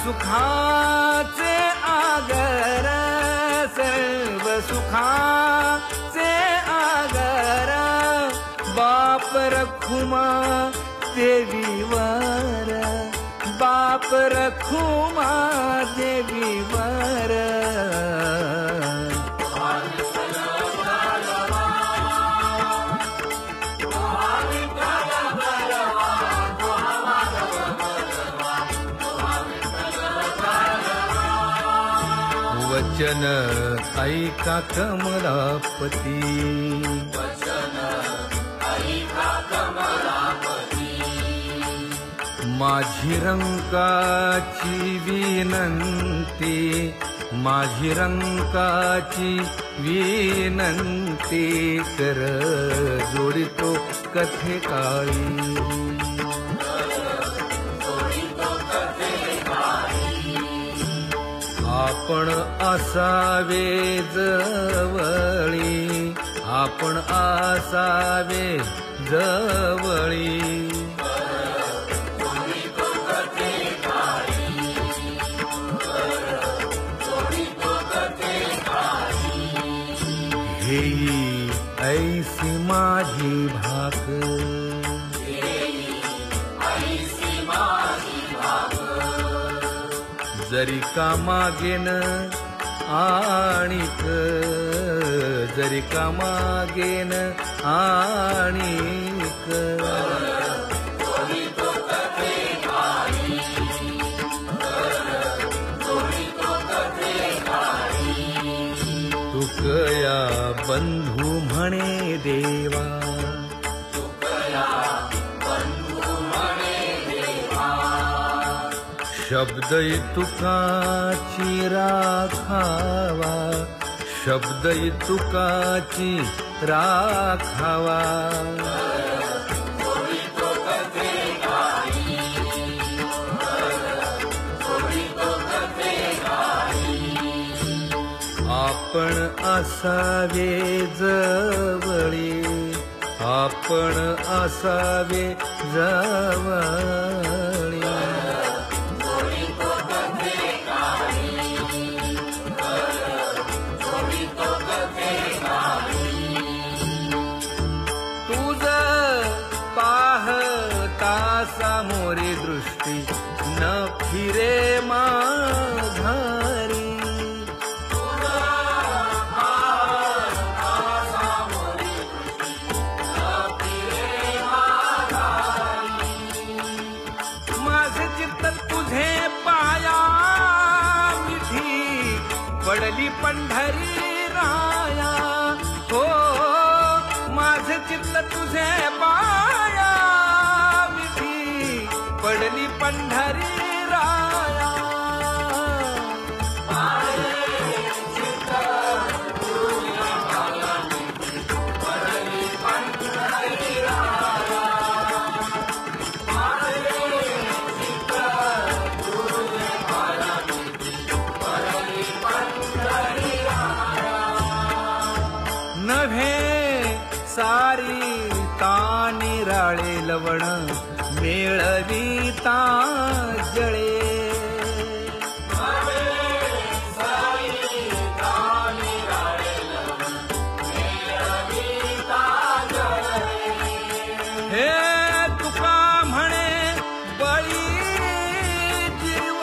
सुखाचे आगर, सर्व सुखाचे आगर, बाप रखुमा देवीवर, बाप रखुमा देवीवर. वचन ऐका कमलापती, वचन ऐका कमलापती. माझी रंकाची विनंती, माझी रंकाची विनंती, कर जोडितो कथे काळी. आपण असावे जवळी, आपण असावे जवळी. हेई ऐसी माझी भाक, जरी का मागेन आणिक, जरी का मागेन आणिक. तुकया बंधू म्हणे देवा, शब्द तुकाची राखावा, शब्द तुकाची राखावा. आपण असावे जवळी, आपण असावे जवळी. सामोरे दृष्टी न फिरे माघारी, माझे चित्त तुझे पाया मिठी, पडली पंढरी राया. हो माझे चित्त तुझे पाया, पडली पंढरी राया. नव्हे सारी तानी राळे लवण, मेळवीता जळे. हे तुका म्हणे बळी जीव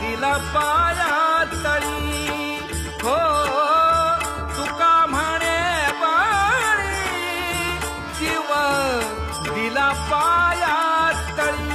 दिला पाया तळी. हो तुका म्हणे बळी जीव दिला पाया तळी.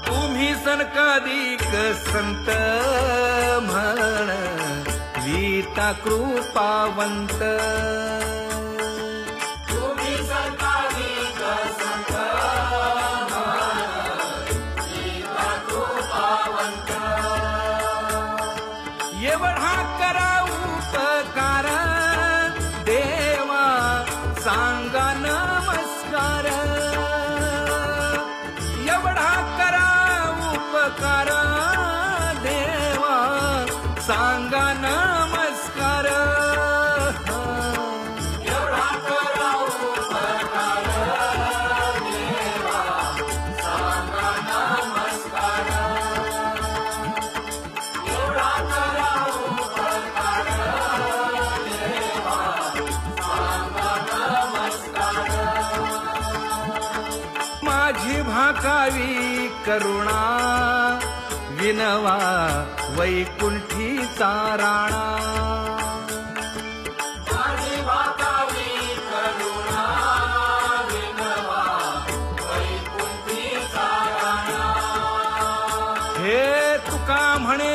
तुम्ही सनकाधिक संत म्हण, वीता कृपावंत. तुम्ही सनकाधिक संत वीता कृपावंत. एवढा करा उपकार, देवा सांगा नमस्कार. माझी भाकावी करुणा विनवा वैकुंठीचा राणा माझी भाकावी करुणा विनवा वैकुंठीचा राणा हे तुका म्हणे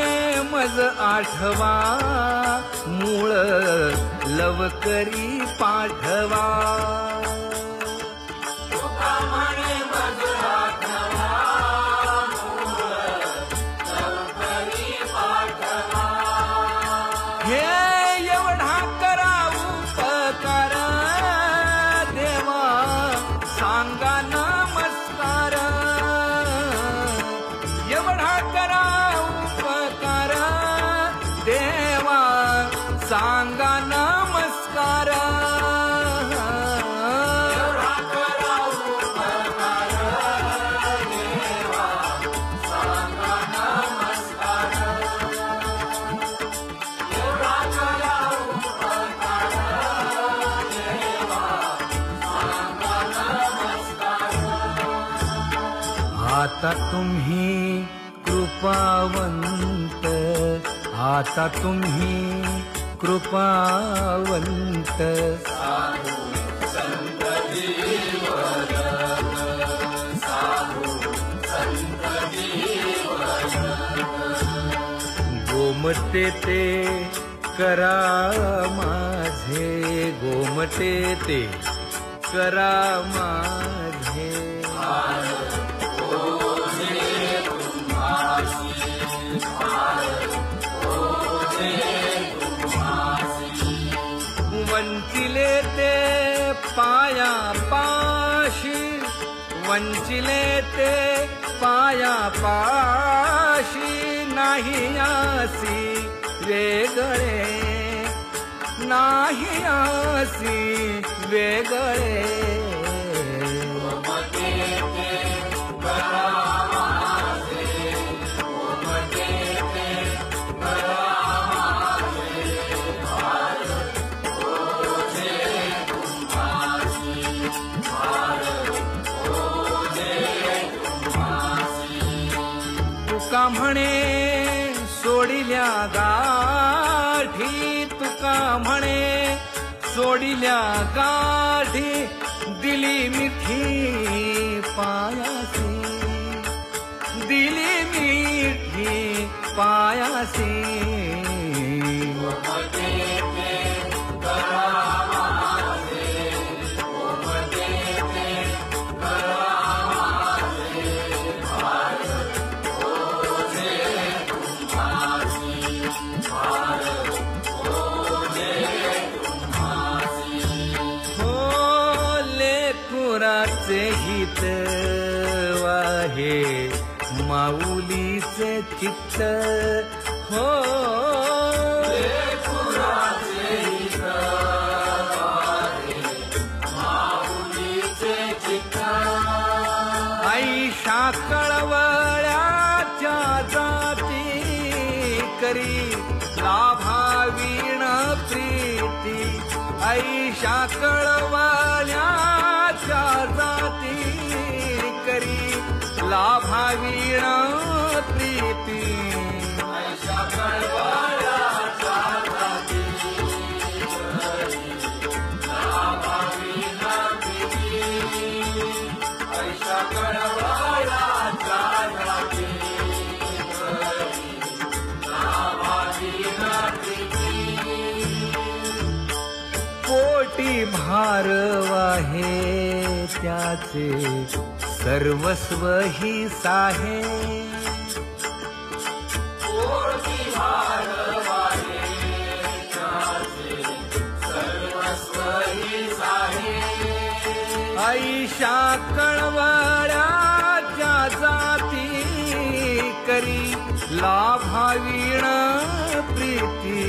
मज आठवा मूळ लवकरी पाठवा तुका म्हणे मज आठवा मूळ लवकरी पाठवा हे एवढा करा उपकार देवा सांगा नमस्कार एवढा करा उपकार देवा सांगा नमस्कार एवढा करा उपकार देवा सांगा नमस्कार एवढा करा उपकार देवा सांगा नमस्कार आता तुम्ही कृपावंत आता तुम्ही कृपावंत साधू संत जीवन साधू संत जीवन गोमटे ते करा माझे गोमटे ते करा माझे वंचिले ते पाया पाशी वंचिले ते पाया पाशी नाही आसी वेगळे नाही आसी वेगळे तुका म्हणे सोडिल्या गाठी तुका म्हणे सोडिल्या गाठी दिली मिठी पायासी दिली मिठी पायासी लेकुराचे हित वाहे माऊलीचे चित्त हो लेकुराचे हित वाहे माऊलीचे चित्त ऐशा कळवळ्याच्या जाती करी लाभावीण प्रीती ऐशा कळवळ्याच्या जाती करी लाभावीण प्रीती ऐशा कळवळ्याच्या जाती करी लाभावीण प्रीती ऐशा कळवळ्याच्या जाती करी लाभावीण प्रीती कोटी भारवाहे त्याचे सर्वस्व ही साहे कोटी भारवाहे त्याचे सर्वस्व ही साहे ऐशा कळवळ्याच्या जाती करी लाभावीण प्रीती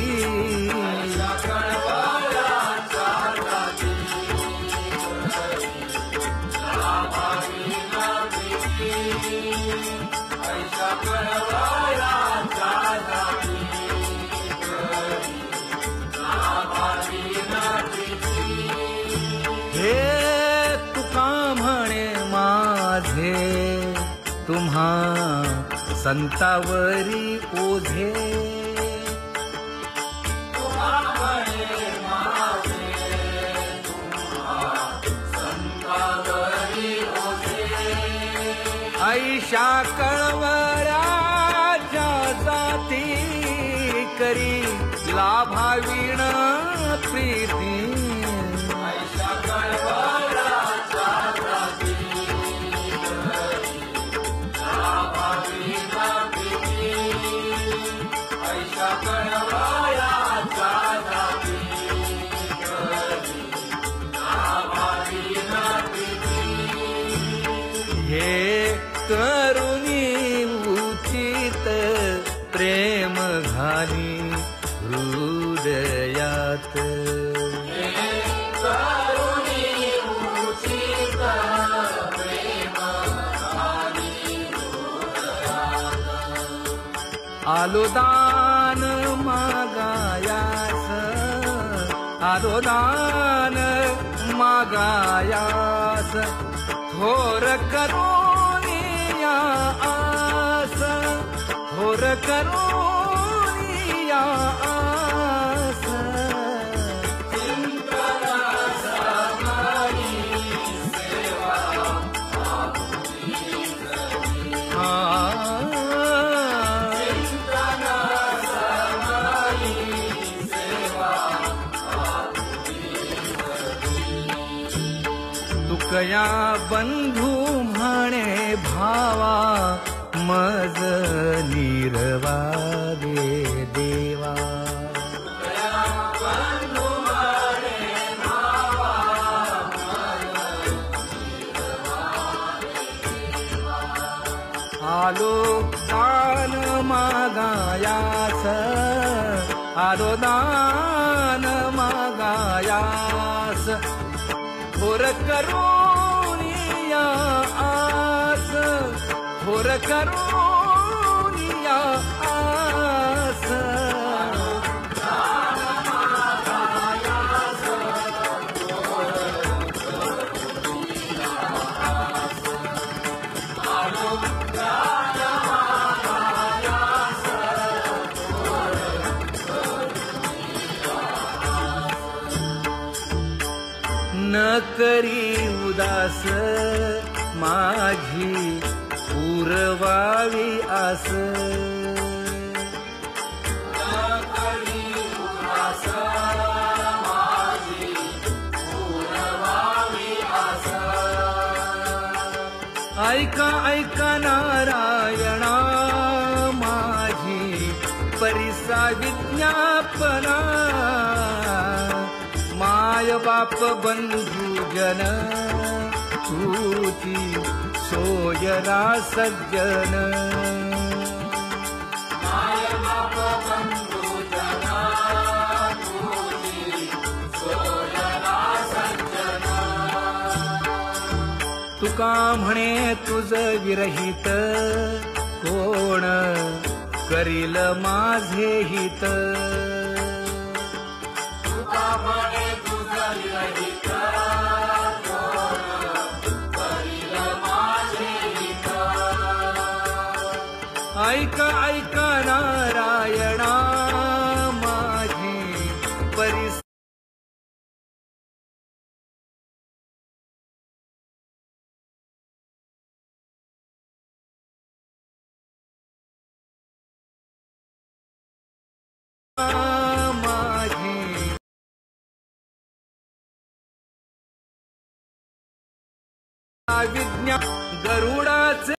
ऐशा कळवळ्याच्या जाती करी लाभावीण प्रीती ऐशा कळवळ्याच्या जाती करी लाभावीण प्रीती हे तुका म्हणे मा माझे तुम्हा संतावरी ओझे ऐशा कळवळ्याच्या जाती करी लाभावीण प्रीती ऐशा कळवळ्याच्या जाती करी लाभावीण प्रीती ऐशा कळवळ्याच्या जाती करी लाभावीण प्रीती हे करुणी उचित प्रेम घाली हृदयात करुणी उचित प्रेम घाली आलो दान मागायास आलो दान मागायास थोर करुणिया आस थोर करुणिया आस तुकया बंधू म्हणे भावा मज निर्वागे देवा आलो दान मागायास आलो दान मागायास थोर करुणिया आस थोर करुणिया आस न करी उदास माझी पुरवावी आस ऐका ऐका नारायणा माझी परिसा विज्ञापना माय बाप बंधू जन तुची सोयरा सज्जन माय बाप बंधू जन तुची सोयरा सज्जन तुका म्हणे तुझ विरहित कोण करील माझे हित ऐका ऐका नारायणा माझी परिस माझी विज्ञान गरुडाचे